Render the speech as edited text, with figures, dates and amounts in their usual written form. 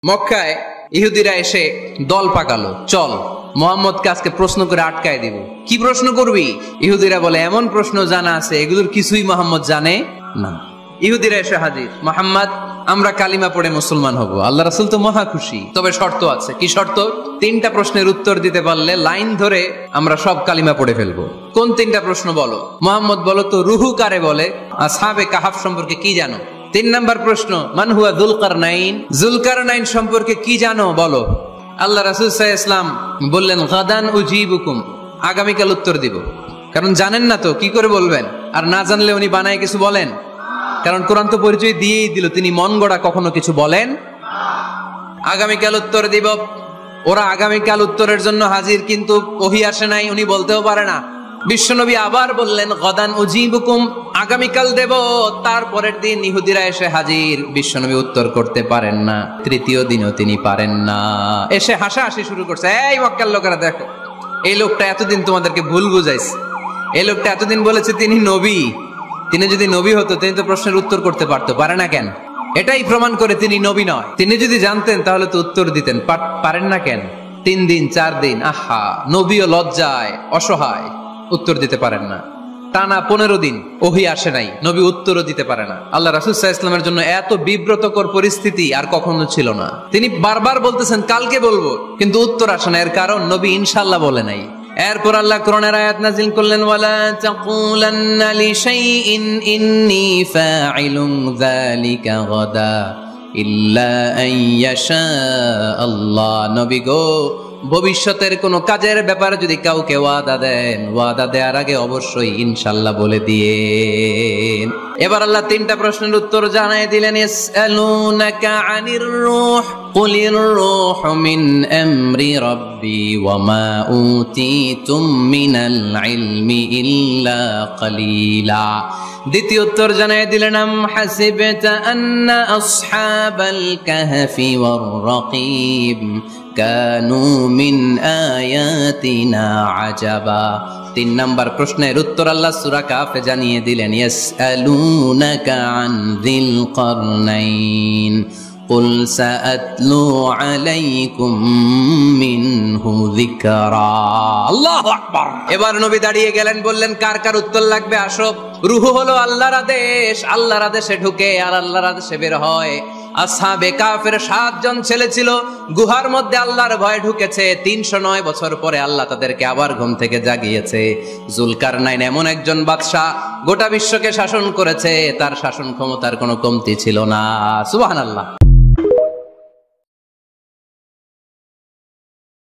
মক্কায় ইহুদিরা এসে দল পাকালো, চল মুহাম্মদকে আজকে প্রশ্ন করে আটকায় দিব। কি প্রশ্ন করবি? ইহুদিরা বলে এমন প্রশ্ন জানা আছে এগুলোর কিছুই মুহাম্মদ জানে না। ইহুদিরা এসে হাজির, মুহাম্মদ আমরা কালিমা পড়ে মুসলমান হব। আল্লাহ রাসূল তো মহা খুশি, তবে শর্ত আছে। কি শর্ত? 3টা প্রশ্নের উত্তর দিতে পারলে লাইন ধরে আমরা সব কালিমা পড়ে ফেলবো। কোন 3টা প্রশ্ন বলো? মুহাম্মদ বলো তো রুহু কারে বলে? আসহাবে কাহাফ সম্পর্কে কি জানো? 3 নাম্বার প্রশ্ন, মান হুয়া যুলকারনাইন, যুলকারনাইন সম্পর্কে কি জানো বলো। আল্লাহ রাসূল সাল্লাল্লাহু আলাইহি ওয়াসাল্লাম বললেন গাদান উজিবুকুম, আগামীকাল উত্তর দিব। কারণ জানেন না তো কি করে বলবেন, আর না জানলে উনি বানায় কিছু বলেন। কারণ কোরআন তো পরিচয় দিয়েই দিল, তিনি মন গড়া কখনো কিছু বলেন। আগামীকাল উত্তর দিব। ওরা আগামীকাল উত্তরের জন্য হাজির, কিন্তু ওহী আসে নাই, উনি বলতেও পারে না। বিশ্বনবী আবার বললেন গাদান উজিবুকুম, আগামীকাল দেব। তারপরের দিন ইহুদিরা এসে হাজির, বিশ্বনবী উত্তর করতে পারেন না। তৃতীয় দিনও তিনি পারেন না, এসে হাসাহাসি শুরু করছে। এই মক্কার লোকেরা দেখো, এই লোকটা এতদিন তোমাদেরকে ভুল বুঝাইছে। এই লোকটা এতদিন বলেছে তিনি নবী। তিনি যদি নবী হতো তিনি তো প্রশ্নের উত্তর করতে পারতো, পারে না কেন? এটাই প্রমাণ করে তিনি নবী নয়। তিনি যদি জানতেন তাহলে তো উত্তর দিতেন, পারেন না কেন? 3 দিন 4 দিন, আহা, নবীও লজ্জায় অসহায়, উত্তর দিতে পারেন না। টানা 15 দিন ওহী আসে নাই, নবী উত্তরও দিতে পারে না। আল্লাহ রাসূল সাল্লাল্লাহু আলাইহি ওয়াসাল্লামের জন্য এত বিব্রতকর পরিস্থিতি আর কখনো ছিল না। তিনি বারবার বলতেছেন কালকে বলবো, কিন্তু উত্তর আসে না। এর কারণ নবী ইনশাআল্লাহ বলে নাই। এরপর আল্লাহ কোরআনের আয়াত নাযিল করলেন, ওয়ালা তাকুলান্না লিশাইইন ইন্নী ফাইলুন যালিকা গাদা ইল্লা আইয়াশা আল্লাহ। নবী গো, ভবিষ্যতের কোন কাজের ব্যাপারে যদি কাউকে ওয়াদা দেন, ওয়াদা দেওয়ার আগে অবশ্যই ইনশাআল্লাহ বলে দিয়েন। এবার আল্লাহ 3টা প্রশ্নের উত্তর জানায় দিলেন। ইয়াসআলুনাকা আনির রূহ কুলির রূহু মিন আমরি রাব্বি ওয়া মা উতিতুম মিনাল ইলমি ইল্লা কালিলা। দ্বিতীয় উত্তর জানায় দিলেন, আম হাসিবতা আন্না আসহাবাল কাহফি ওয়ার রাকিব কানু মিন আয়াতিনা আজাবা। 3 নাম্বার প্রশ্নের উত্তর আল্লাহ সূরা কাফে জানিয়ে দিলেন, ইয়াসআলুনাকা আন যিল কারনাইন কুল সাআতলু আলাইকুম মিনহু যিকরা। আল্লাহু আকবার। এবার নবী দাঁড়িয়ে গেলেন, বললেন কার কার উত্তর লাগবে আসো। রূহ হলো আল্লাহর আদেশ, আল্লাহর আদেশে ঢুকে আর আল্লাহর আদেশে বের হয়। আসহাবে কাফের 7 জন ছেলে ছিল, গুহার মধ্যে আল্লাহর ভয় ঢুকেছে। 309 বছর পরে আল্লাহ তাদেরকে আবার ঘুম থেকে জাগিয়েছে। যুলকারনাইন এমন একজন বাদশা, গোটা বিশ্বকে শাসন করেছে, তার শাসন ক্ষমতার কোনো কমতি ছিল না। সুবহানাল্লাহ।